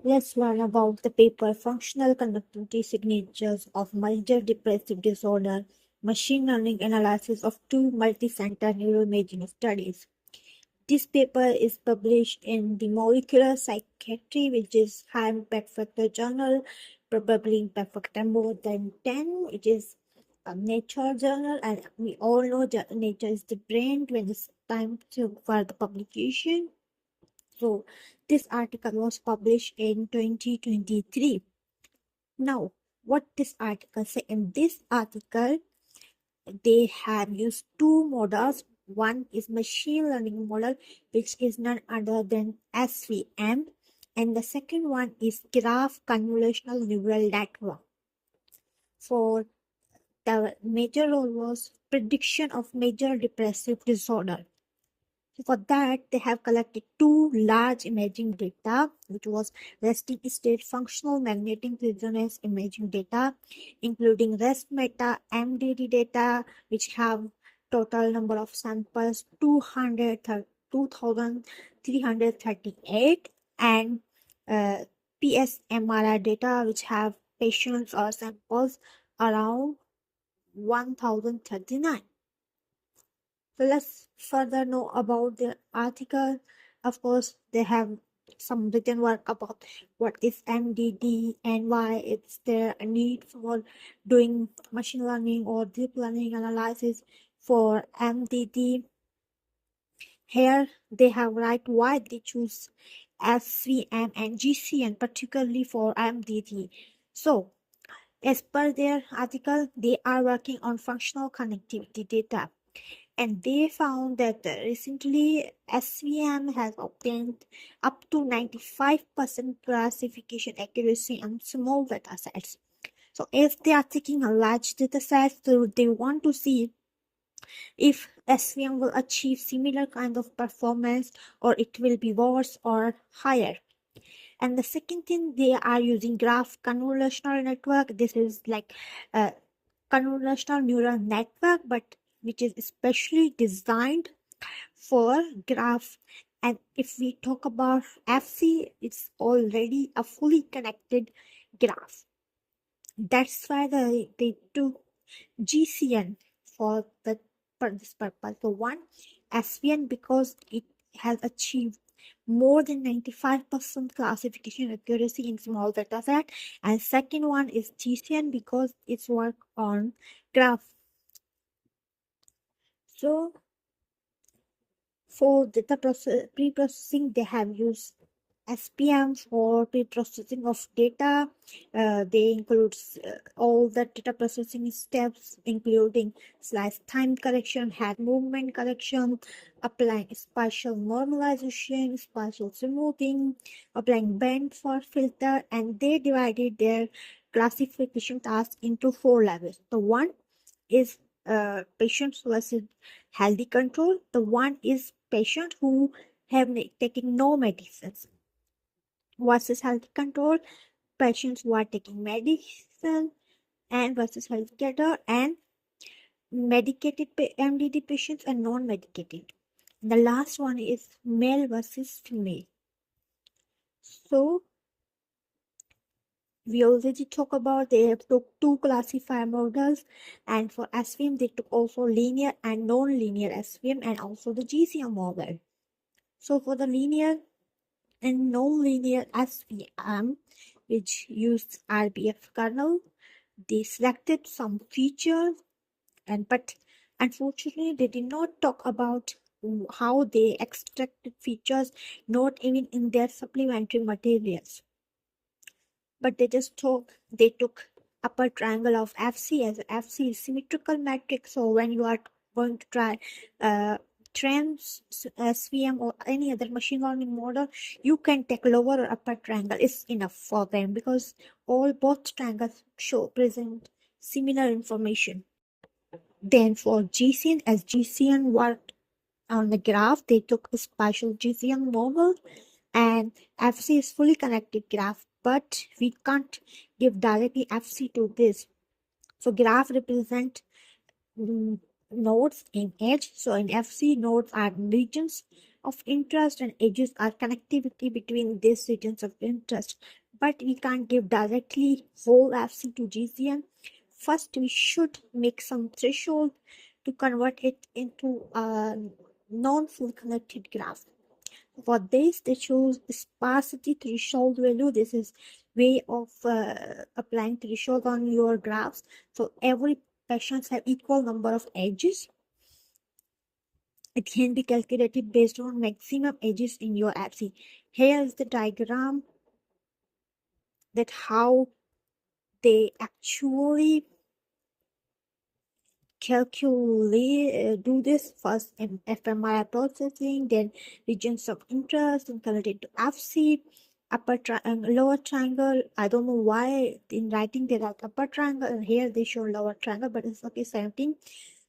Let's learn about the paper Functional Connectivity Signatures of Major Depressive Disorder, Machine Learning Analysis of Two Multicenter Neuroimaging Studies. This paper is published in the Molecular Psychiatry, which is high impact factor journal, probably impact factor more than 10. It is a Nature journal, and we all know that Nature is the brain when it's time for the publication. So this article was published in 2023. Now, what this article say? In this article, they have used two models. One is machine learning model, which is none other than SVM, and the second one is graph convolutional neural network. For the major role was prediction of major depressive disorder. For that, they have collected two large imaging data, which was resting state functional magnetic resonance imaging data, including rest meta MDD data, which have total number of samples 2,338, and PSMRI data, which have patients or samples around 1,039. So let's further know about the article. Of course, they have some written work about what is MDD and why it's there a need for doing machine learning or deep learning analysis for MDD. Here they have write why they choose SVM and GCN particularly for MDD. So as per their article, they are working on functional connectivity data. And they found that recently SVM has obtained up to 95% classification accuracy on small data sets. So if they are taking a large data set, so they want to see if SVM will achieve similar kind of performance or it will be worse or higher. And the second thing, they are using graph convolutional network. This is like a convolutional neural network, but which is especially designed for graph. And if we talk about FC, it's already a fully connected graph. That's why they took GCN for this purpose. So one, SVN, because it has achieved more than 95% classification accuracy in small data set, and second one is GCN because it's work on graph. So for data pre-processing, they have used SPM for pre-processing of data. They include all the data processing steps, including slice time correction, head movement correction, applying spatial normalization, spatial smoothing, applying band for filter, and they divided their classification task into 4 levels. The one is patients versus healthy control. The one is patients who have taken no medicines versus healthy control, patients who are taking medicine, and versus healthy control, and medicated MDD patients and non-medicated. The last one is male versus female. So we already talk about they have took two classifier models, and for SVM they took also linear and non-linear SVM and also the GCM model. So for the linear and non-linear SVM, which used RBF kernel, they selected some features, but unfortunately they did not talk about how they extracted features, not even in their supplementary materials. But they took upper triangle of FC, as FC is symmetrical matrix. So when you are going to try trends, SVM or any other machine learning model, you can take lower or upper triangle. It's enough for them because both triangles present similar information. Then for GCN, as GCN worked on the graph, they took a spatial GCN model, and FC is fully connected graph, but we can't give directly FC to this. So graph represent nodes in edge. So in FC, nodes are regions of interest and edges are connectivity between these regions of interest. But we can't give directly whole FC to GCN. First, we should make some threshold to convert it into a non-full connected graph. For this, they choose sparsity threshold value. This is way of applying threshold on your graphs. So every patient have equal number of edges. It can be calculated based on maximum edges in your FC. Here is the diagram that how they actually calculate do this. First fMRI processing, then regions of interest and convert it to FC. Upper triangle, lower triangle. I don't know why in writing they write upper triangle and here they show lower triangle, but it's okay. 17.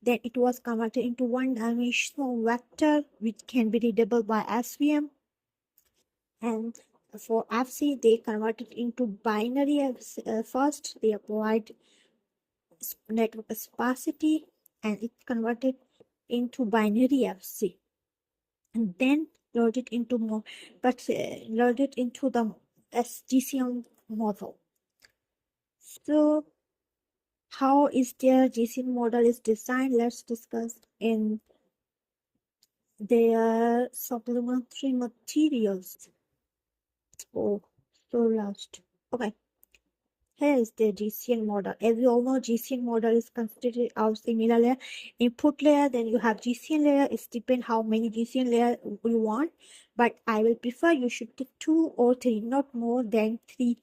Then it was converted into one-dimensional vector which can be readable by SVM. And for FC, they converted into binary. First, they applied network sparsity and it converted into binary FC. And then loaded into more, but loaded into the GCM model. So, how is their GCM model is designed? Let's discuss in their supplementary materials. Oh, so lost. Okay. Here is the GCN model. As we all know, GCN model is considered our similar layer. Input layer, then you have GCN layer. It's depend how many GCN layer you want. But I will prefer you should take 2 or 3, not more than 3.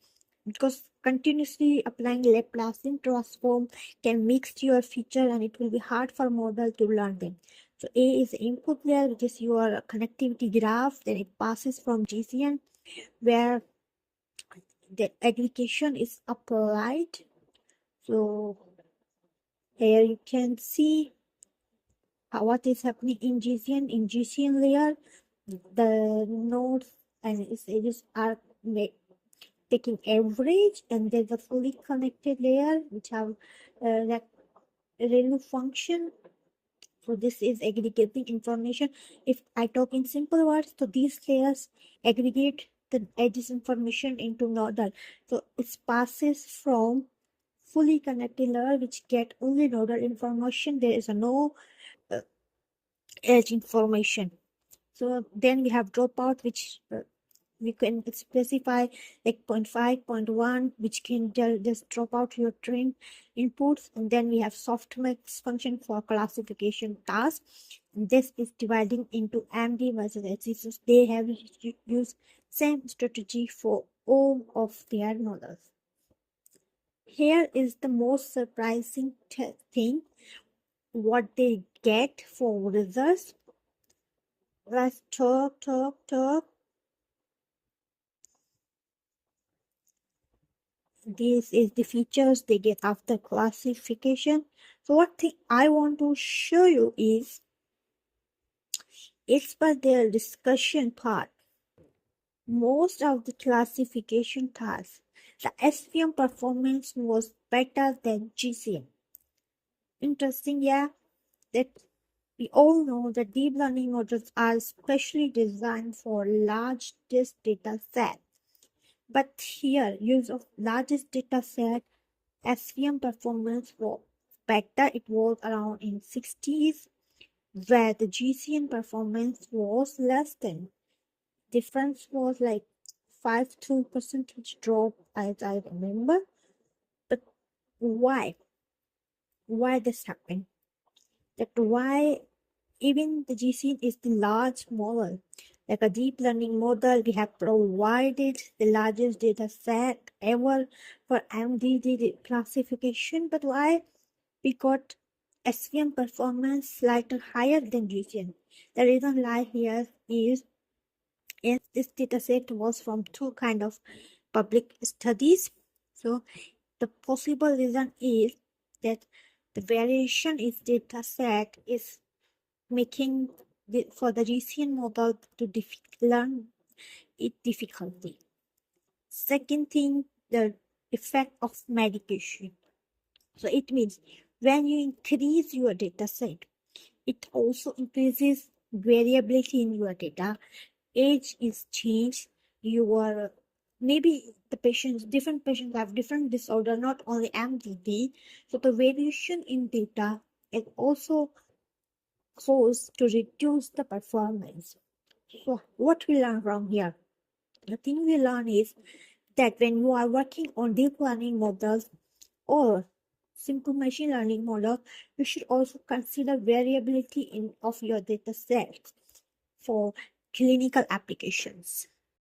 Because continuously applying Laplacian transform can mix your feature and it will be hard for model to learn them. So A is the input layer, which is your connectivity graph. Then it passes from GCN where the aggregation is applied. So here you can see what is happening in GCN. In GCN layer, the nodes and its edges are taking average, and there's a fully connected layer which have that ReLU function. So this is aggregating information. If I talk in simple words, so these layers aggregate the edges information into nodal. So it passes from fully connected layer which get only nodal information. There is no edge information. So then we have dropout, which we can specify like 0.5, 0.1, which can just drop out your train inputs. And then we have softmax function for classification task. And this is dividing into MD versus HC. They have used same strategy for all of their models. Here is the most surprising thing, what they get for results. Let's talk. This is the features they get after classification. So what thing I want to show you is, it's by their discussion part. Most of the classification tasks, the SVM performance was better than GCM. Interesting, yeah, that we all know that deep learning models are specially designed for large data set. But here, use of largest data set, SVM performance was better. It was around in 60s, where the GCN performance was less than. Difference was like 5-2% drop, as I remember. But why? Why this happened? That why even the GCN is the large model. Like a deep learning model, we have provided the largest data set ever for MDD classification. But why we got SVM performance slightly higher than GCN? The reason lie here is this data set was from 2 kind of public studies. So the possible reason is that the variation in data set is making for the GCN model to learn it difficulty. Second thing, the effect of medication. So it means when you increase your data set, it also increases variability in your data. Age is changed. Your maybe the patients, different patients have different disorder, not only MDD. So the variation in data is also caused to reduce the performance. So what we learn from here? The thing we learn is that when you are working on deep learning models or simple machine learning model, you should also consider variability in of your data sets for clinical applications.